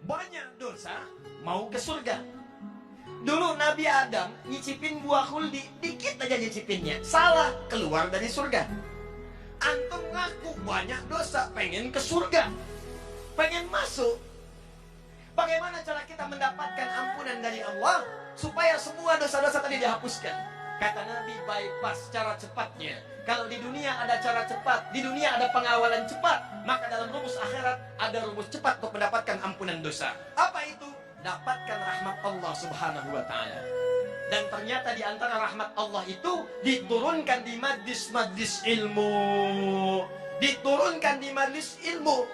banyak dosa, mau ke surga. Dulu Nabi Adam nyicipin buah khuldi, dikit aja nyicipinnya, salah, keluar dari surga. Antum ngaku banyak dosa, pengen ke surga, pengen masuk. Bagaimana cara kita mendapatkan ampunan dari Allah supaya semua dosa-dosa tadi dihapuskan? Kata Nabi, bypass cara cepatnya. Kalau di dunia ada cara cepat, di dunia ada pengawalan cepat, maka dalam rumus akhirat ada rumus cepat untuk mendapatkan ampunan dosa. Apa itu? Dapatkan rahmat Allah subhanahu wa ta'ala. Dan ternyata di antara rahmat Allah itu diturunkan di majlis-majlis ilmu. Diturunkan di majlis ilmu.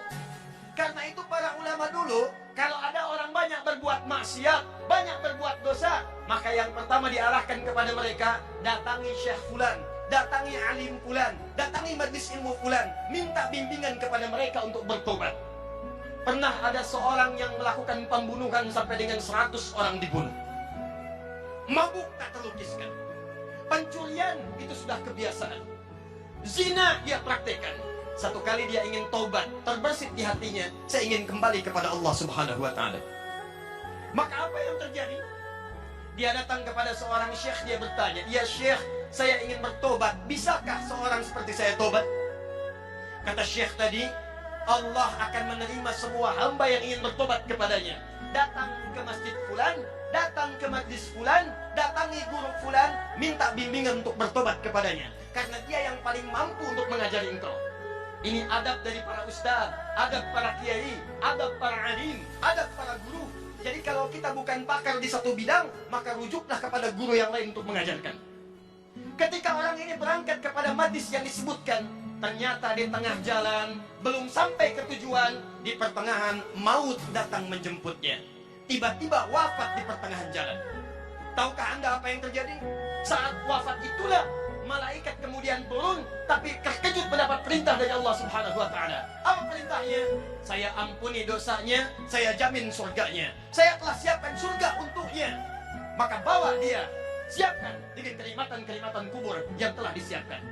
Karena itu para ulama dulu, kalau ada orang banyak berbuat maksiat, banyak berbuat dosa, maka yang pertama diarahkan kepada mereka, datangi Syekh Fulan, datangi alim Fulan, datangi majlis ilmu Fulan, minta bimbingan kepada mereka untuk bertobat. Pernah ada seorang yang melakukan pembunuhan sampai dengan 100 orang dibunuh. Mabuk tak terlukiskan. Pencurian itu sudah kebiasaan. Zina dia praktekkan. Satu kali dia ingin taubat, terbersit di hatinya, saya ingin kembali kepada Allah subhanahu wa ta'ala. Maka apa yang terjadi? Dia datang kepada seorang syekh, dia bertanya, "Ya syekh, saya ingin bertobat, bisakah seorang seperti saya tobat?" Kata syekh tadi, Allah akan menerima semua hamba yang ingin bertobat kepadanya. Datang ke masjid fulan, datang ke majlis fulan, datangi guru fulan, minta bimbingan untuk bertobat kepadanya. Karena dia yang paling mampu untuk mengajari engkau. Ini adab dari para ustaz, adab para kiai, adab para alim, adab para guru. Jadi kalau kita bukan pakar di satu bidang, maka rujuklah kepada guru yang lain untuk mengajarkan. Ketika orang ini berangkat kepada majlis yang disebutkan, ternyata di tengah jalan, belum sampai ke tujuan, di pertengahan maut datang menjemputnya. Tiba-tiba wafat di pertengahan jalan. Tahukah Anda apa yang terjadi? Saat wafat itulah malaikat kemudian turun, tapi terkejut mendapat perintah dari Allah subhanahu wa ta'ala. Apa perintahnya? Saya ampuni dosanya, saya jamin surganya. Saya telah siapkan surga untuknya. Maka bawa dia, siapkan dengan kenikmatan-kenikmatan kubur yang telah disiapkan.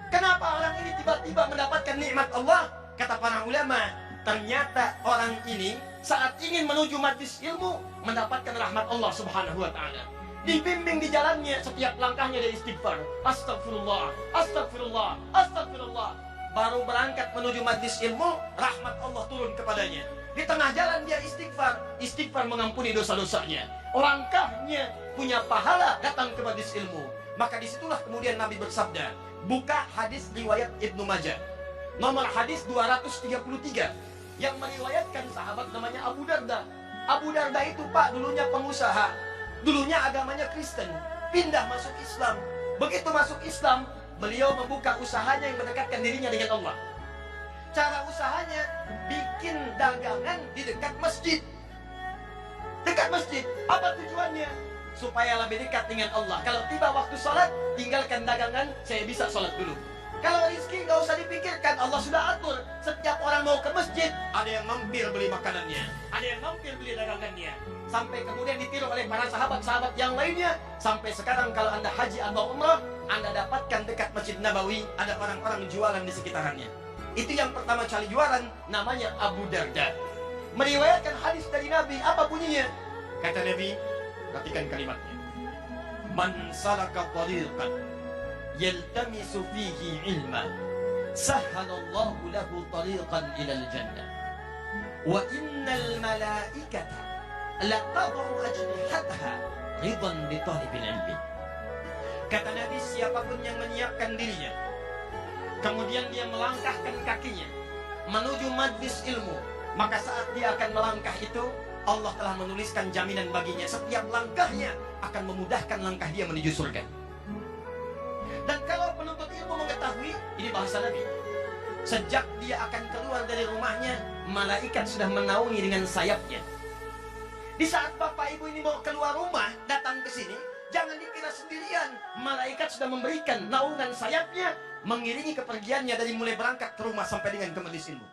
Kenapa orang ini tiba-tiba mendapatkan nikmat Allah? Kata para ulama, ternyata orang ini saat ingin menuju majlis ilmu mendapatkan rahmat Allah subhanahu wa ta'ala. Dibimbing di jalannya, setiap langkahnya dia istighfar. Astagfirullah, astagfirullah, astagfirullah. Baru berangkat menuju majlis ilmu, rahmat Allah turun kepadanya. Di tengah jalan dia istighfar, istighfar mengampuni dosa-dosanya. Langkahnya punya pahala datang ke majlis ilmu. Maka disitulah kemudian Nabi bersabda, buka hadis riwayat Ibnu Majah, nomor hadis 233, yang meriwayatkan sahabat namanya Abu Darda. Abu Darda itu Pak dulunya pengusaha. Dulunya agamanya Kristen, pindah masuk Islam. Begitu masuk Islam, beliau membuka usahanya yang mendekatkan dirinya dengan Allah. Cara usahanya, bikin dagangan di dekat masjid. Dekat masjid, apa tujuannya? Supaya lebih dekat dengan Allah. Kalau tiba waktu sholat, tinggalkan dagangan, saya bisa sholat dulu. Kalau rezeki nggak usah dipikirkan, Allah sudah atur. Setiap orang mau ke masjid, ada yang mampir beli makanannya, ada yang mampir beli dagangannya. Sampai kemudian ditiru oleh para sahabat-sahabat yang lainnya. Sampai sekarang kalau Anda haji atau umrah, Anda dapatkan dekat Masjid Nabawi ada orang-orang jualan di sekitarannya. Itu yang pertama kali jualan, namanya Abu Darda. Meriwayatkan hadis dari Nabi, apa bunyinya? Kata Nabi, perhatikan kalimatnya. Man salaka tariqan yaltamisu fihi ilma sahhalallahu lahu tariqan ilal jannah wa innal malaikata la tad'u ajnihataha ridan li talibil ilmi. Kata Nabi, siapapun yang menyiapkan dirinya kemudian dia melangkahkan kakinya menuju majlis ilmu, maka saat dia akan melangkah itu Allah telah menuliskan jaminan baginya, setiap langkahnya akan memudahkan langkah dia menuju surga. Dan kalau penuntut ilmu mengetahui, ini bahasa Nabi, sejak dia akan keluar dari rumahnya, malaikat sudah menaungi dengan sayapnya. Di saat bapak ibu ini mau keluar rumah, datang ke sini, jangan dikira sendirian. Malaikat sudah memberikan naungan sayapnya, mengiringi kepergiannya dari mulai berangkat ke rumah sampai dengan ke majlis ilmu.